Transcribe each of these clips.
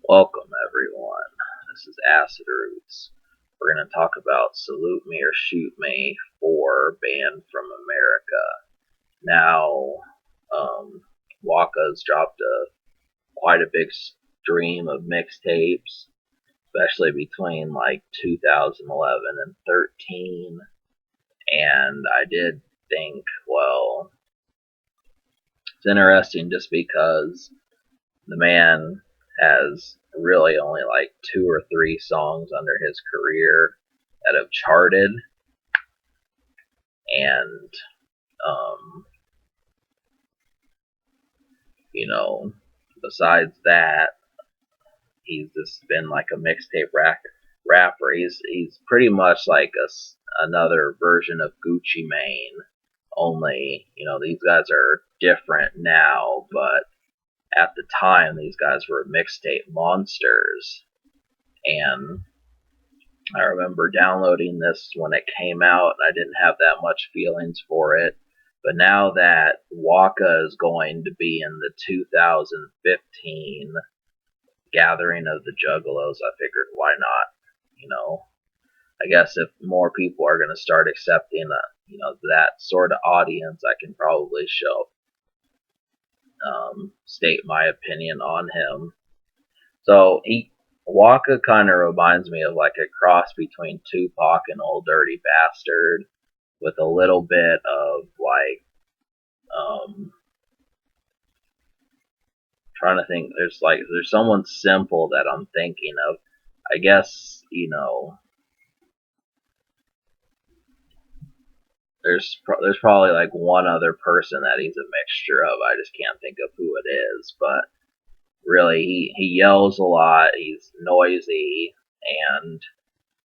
Welcome, everyone. This is Acid Roots. We're going to talk about Salute Me or Shoot Me for Band from America. Now, Waka's dropped quite a big stream of mixtapes, especially between like 2011 and 13. And I did think, well, it's interesting just because the man has really only like 2 or 3 songs under his career that have charted, and um, you know, besides that, he's just been like a mixtape rapper. He's pretty much like another version of Gucci Mane. Only these guys are different now, but at the time these guys were mixtape monsters. And I remember downloading this when it came out, and I didn't have that much feelings for it. But now that Waka is going to be in the 2015 Gathering of the Juggalos, I figured, why not? I guess if more people are going to start accepting that sort of audience, I can probably state my opinion on him. So Waka kind of reminds me of like a cross between Tupac and Old Dirty Bastard, with a little bit of like, trying to think. There's someone simple that I'm thinking of. I guess there's probably like one other person that he's a mixture of. I just can't think of who it is, but really he yells a lot. He's noisy, and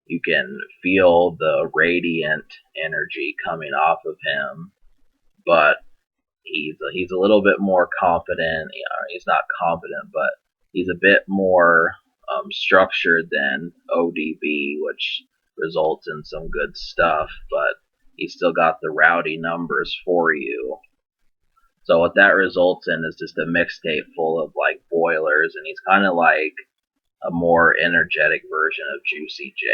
you can feel the radiant energy coming off of him. But he's a little bit more confident. He's not confident, but he's a bit more structured than ODB, which results in some good stuff. But he's still got the rowdy numbers for you. So what that results in is just a mixtape full of like boilers, and he's kind of like a more energetic version of Juicy J.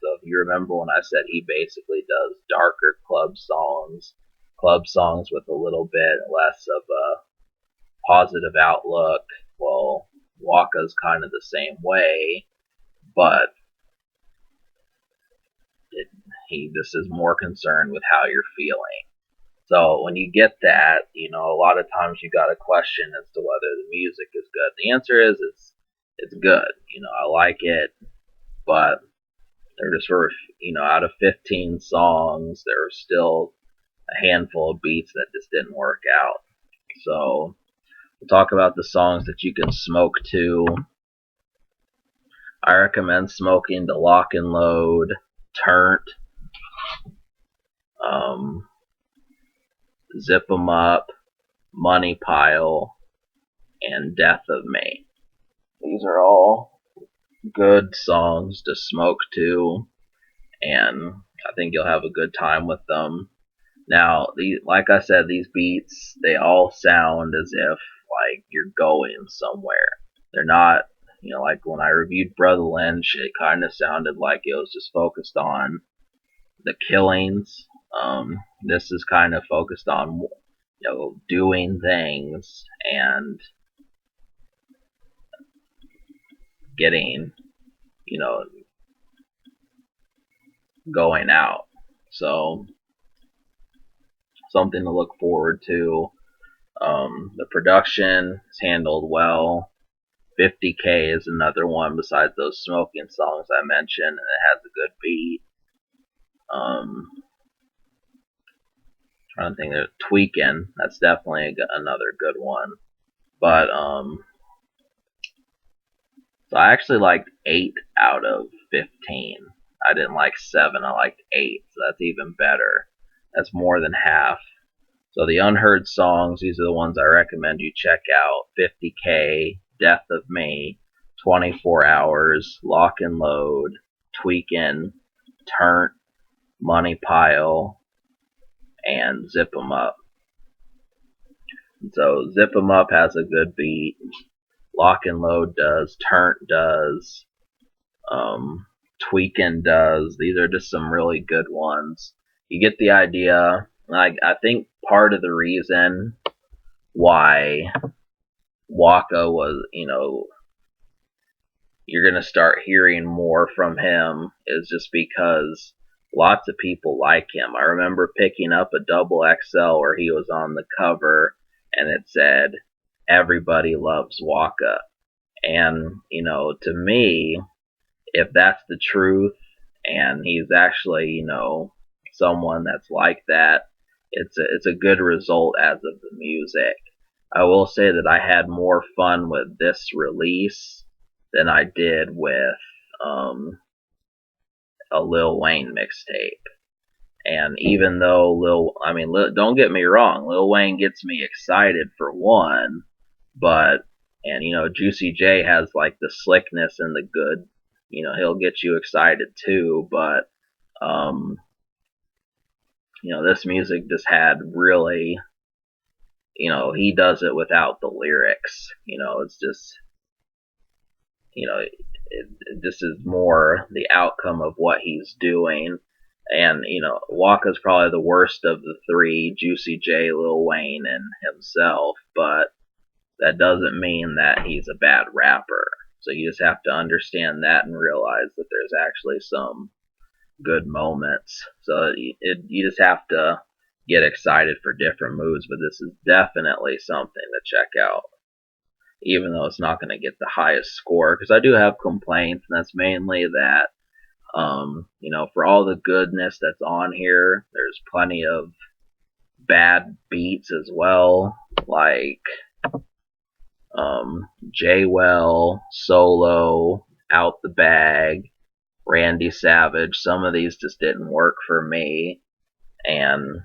So if you remember when I said he basically does darker club songs with a little bit less of a positive outlook, well, Waka's kind of the same way, but he just is more concerned with how you're feeling. So when you get that, a lot of times you got a question as to whether the music is good. The answer is it's good. I like it, but there just were, out of 15 songs, there were still a handful of beats that just didn't work out. So we'll talk about the songs that you can smoke to. I recommend smoking to Lock and Load, Turnt, Zip 'em Up, Money Pile, and Death of Me. These are all good songs to smoke to, and I think you'll have a good time with them. Now, like I said, these beats, they all sound as if like you're going somewhere. They're not, like when I reviewed Brother Lynch, it kind of sounded like it was just focused on the killings. This is kind of focused on doing things and getting going out. So something to look forward to. The production is handled well. 50K is another one besides those smoking songs I mentioned, and it has a good beat. Trying to think of Tweaking, that's definitely another good one. But so I actually liked 8 out of 15. I didn't like 7, I liked 8, so that's even better. That's more than half. So the unheard songs, these are the ones I recommend you check out. 50K, Death of Me, 24 Hours, Lock and Load, Tweakin', Turnt, Money Pile, and Zip 'em Up. So Zip 'em Up has a good beat. Lock and Load does, Turnt does, Tweakin' does. These are just some really good ones. You get the idea. I think part of the reason why Waka was, you're going to start hearing more from him is just because lots of people like him. I remember picking up a double XL where he was on the cover and it said, "Everybody loves Waka." And, to me, if that's the truth and he's actually, someone that's like that, it's a good result as of the music. I will say that I had more fun with this release than I did with a Lil Wayne mixtape. And even though don't get me wrong, Lil Wayne gets me excited for one, but Juicy J has like the slickness and the good, he'll get you excited too, but this music just had really, he does it without the lyrics. It's just, this is more the outcome of what he's doing. And, Waka's probably the worst of the three, Juicy J, Lil Wayne, and himself, but that doesn't mean that he's a bad rapper. So you just have to understand that and realize that there's actually some good moments. So you just have to get excited for different moods, but this is definitely something to check out. Even though it's not going to get the highest score, because I do have complaints, and that's mainly that, for all the goodness that's on here, there's plenty of bad beats as well, like J-Well, Solo, Out the Bag, Randy Savage. Some of these just didn't work for me, and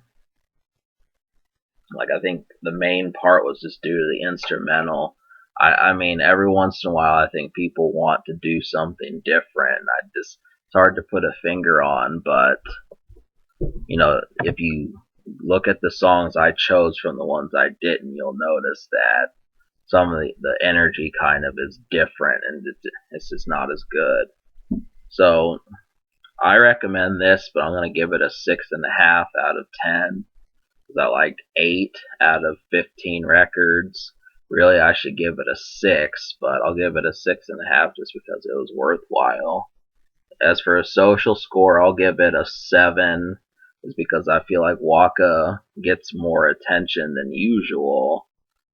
I think the main part was just due to the instrumental. I mean, every once in a while, I think people want to do something different. It's hard to put a finger on, but if you look at the songs I chose from the ones I didn't, you'll notice that some of the energy kind of is different, and it's just not as good. So I recommend this, but I'm gonna give it a 6.5 out of 10. I liked 8 out of 15 records. Really, I should give it a 6, but I'll give it a 6.5 just because it was worthwhile. As for a social score, I'll give it a 7, just because I feel like Waka gets more attention than usual,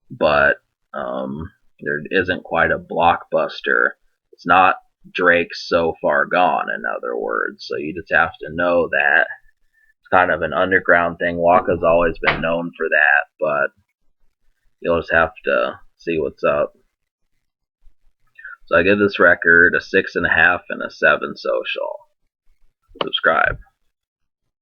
but there isn't quite a blockbuster. It's not Drake's So Far Gone, in other words, so you just have to know that. Kind of an underground thing. Waka's always been known for that, but you'll just have to see what's up. So I give this record a 6.5 and a 7 social. Subscribe.